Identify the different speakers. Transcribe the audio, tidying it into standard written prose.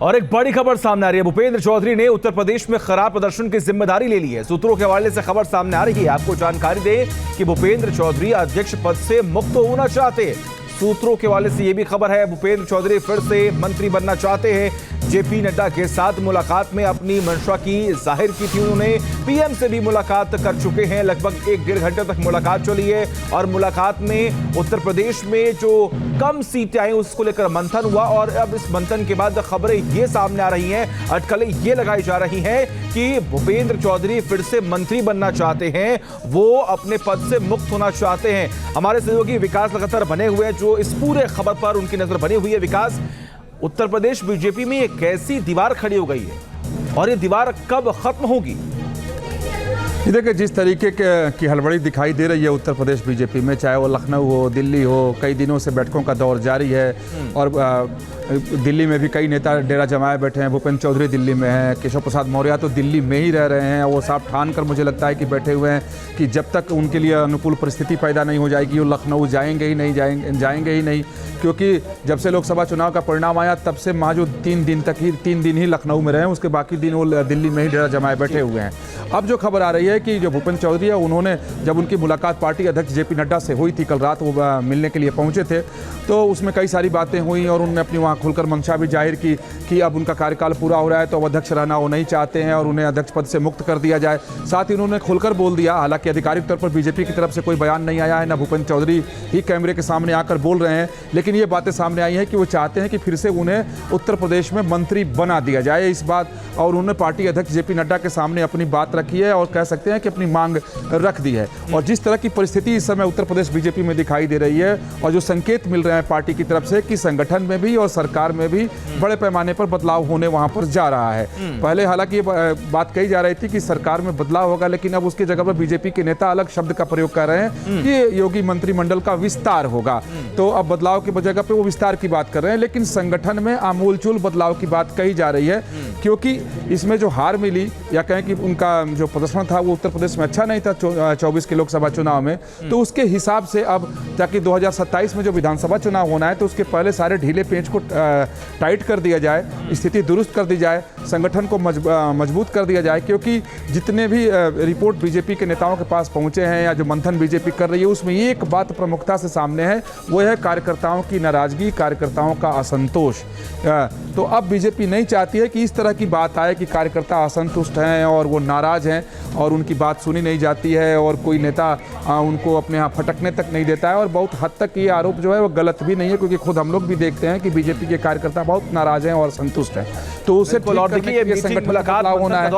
Speaker 1: और एक बड़ी खबर सामने आ रही है। भूपेंद्र चौधरी ने उत्तर प्रदेश में खराब प्रदर्शन की जिम्मेदारी ले ली है। सूत्रों के हवाले से खबर सामने आ रही है। आपको जानकारी दें कि भूपेंद्र चौधरी अध्यक्ष पद से मुक्त होना चाहते हैं। सूत्रों के हवाले से यह भी खबर है, भूपेंद्र चौधरी फिर से मंत्री बनना चाहते हैं। जेपी नड्डा के साथ मुलाकात में अपनी मंशा की जाहिर की थी उन्होंने। पीएम से भी मुलाकात कर चुके हैं। लगभग 1-1.5 घंटे तक मुलाकात चली है और मुलाकात में उत्तर प्रदेश में जो कम सीटें आई उसको लेकर मंथन हुआ। और अब इस मंथन के बाद खबरें ये सामने आ रही हैं, अटकलें ये लगाई जा रही हैं कि भूपेंद्र चौधरी फिर से मंत्री बनना चाहते हैं, वो अपने पद से मुक्त होना चाहते हैं। हमारे सहयोगी विकास लगातार बने हुए हैं, जो इस पूरे खबर पर उनकी नजर बनी हुई है। विकास, उत्तर प्रदेश बीजेपी में एक कैसी दीवार खड़ी हो गई है और ये दीवार कब खत्म होगी?
Speaker 2: देखिए, जिस तरीके की हड़बड़ी दिखाई दे रही है उत्तर प्रदेश बीजेपी में, चाहे वो लखनऊ हो, दिल्ली हो, कई दिनों से बैठकों का दौर जारी है और दिल्ली में भी कई नेता डेरा जमाए बैठे हैं। भूपेंद्र चौधरी दिल्ली में हैं, केशव प्रसाद मौर्य तो दिल्ली में ही रह रहे हैं। वो साफ ठान कर मुझे लगता है कि बैठे हुए हैं कि जब तक उनके लिए अनुकूल परिस्थिति पैदा नहीं हो जाएगी वो लखनऊ जाएंगे ही नहीं, क्योंकि जब से लोकसभा चुनाव का परिणाम आया तब से जो 3 दिन ही लखनऊ में रहे, उसके बाकी दिन वो दिल्ली में ही डेरा जमाए बैठे हुए हैं। अब जो खबर आ रही है कि जो भूपेंद्र चौधरी है, उन्होंने जब उनकी मुलाकात पार्टी अध्यक्ष जेपी नड्डा से हुई थी, कल रात वो मिलने के लिए पहुंचे थे, तो उसमें कई सारी बातें हुई और उन्होंने अपनी वहाँ खुलकर मंशा भी जाहिर की कि अब उनका कार्यकाल पूरा हो रहा है तो अब अध्यक्ष रहना वो नहीं चाहते हैं और उन्हें अध्यक्ष पद से मुक्त कर दिया जाए। साथ ही उन्होंने खुलकर बोल दिया, हालांकि आधिकारिक तौर पर बीजेपी की तरफ से कोई बयान नहीं आया है, ना भूपेंद्र चौधरी ही कैमरे के सामने आकर बोल रहे हैं, लेकिन ये बातें सामने आई हैं कि वो चाहते हैं कि फिर से उन्हें उत्तर प्रदेश में मंत्री बना दिया जाए। इस बात और उन्होंने पार्टी अध्यक्ष जेपी नड्डा के सामने अपनी बात रखी है और कह सकते हैं कि अपनी मांग रख दी है। और जिस तरह की परिस्थिति इस समय उत्तर प्रदेश बीजेपी में दिखाई दे रही है और जो संकेत मिल रहे हैं पार्टी की तरफ से कि संगठन में भी और सरकार में भी बड़े पैमाने पर बदलाव होने वहां पर जा रहा है। पहले हालांकि ये बात कही जा रही थी कि सरकार में बदलाव होगा, लेकिन अब उसकी जगह पर बीजेपी के नेता अलग शब्द का प्रयोग कर रहे हैं कि योगी मंत्रिमंडल का विस्तार होगा। तो अब बदलाव की जगह पे वो विस्तार की बात कर रहे हैं, लेकिन संगठन में आमूलचूल बदलाव की बात कही जा रही है, क्योंकि इसमें जो हार मिली या कहें कि उनका जो प्रदर्शन था वो उत्तर प्रदेश में अच्छा नहीं था 24 के लोकसभा चुनाव में, तो उसके हिसाब से अब ताकि 2027 में जो विधानसभा चुनाव होना है तो उसके पहले सारे ढीले पेंच को टाइट कर दिया जाए, स्थिति दुरुस्त कर दी जाए, संगठन को मजबूत कर दिया जाए। क्योंकि जितने भी रिपोर्ट बीजेपी के नेताओं के पास पहुंचे हैं या जो मंथन बीजेपी कर रही है, उसमें एक बात प्रमुखता से सामने है, वो है कार्यकर्ताओं की नाराजगी, कार्यकर्ताओं का असंतोष। तो अब बीजेपी नहीं चाहती है कि इस तरह की बात आए कि कार्यकर्ता असंतुष्ट हैं और वो नाराज हैं और उनकी बात सुनी नहीं जाती है और कोई नेता उनको अपने यहाँ फटकने तक नहीं देता है। और बहुत हद तक ये आरोप जो है वो गलत भी नहीं है, क्योंकि खुद हम लोग भी देखते हैं कि बीजेपी के कार्यकर्ता बहुत नाराज हैं और संतुष्ट हैं। तो उसे
Speaker 1: संगठन होना है।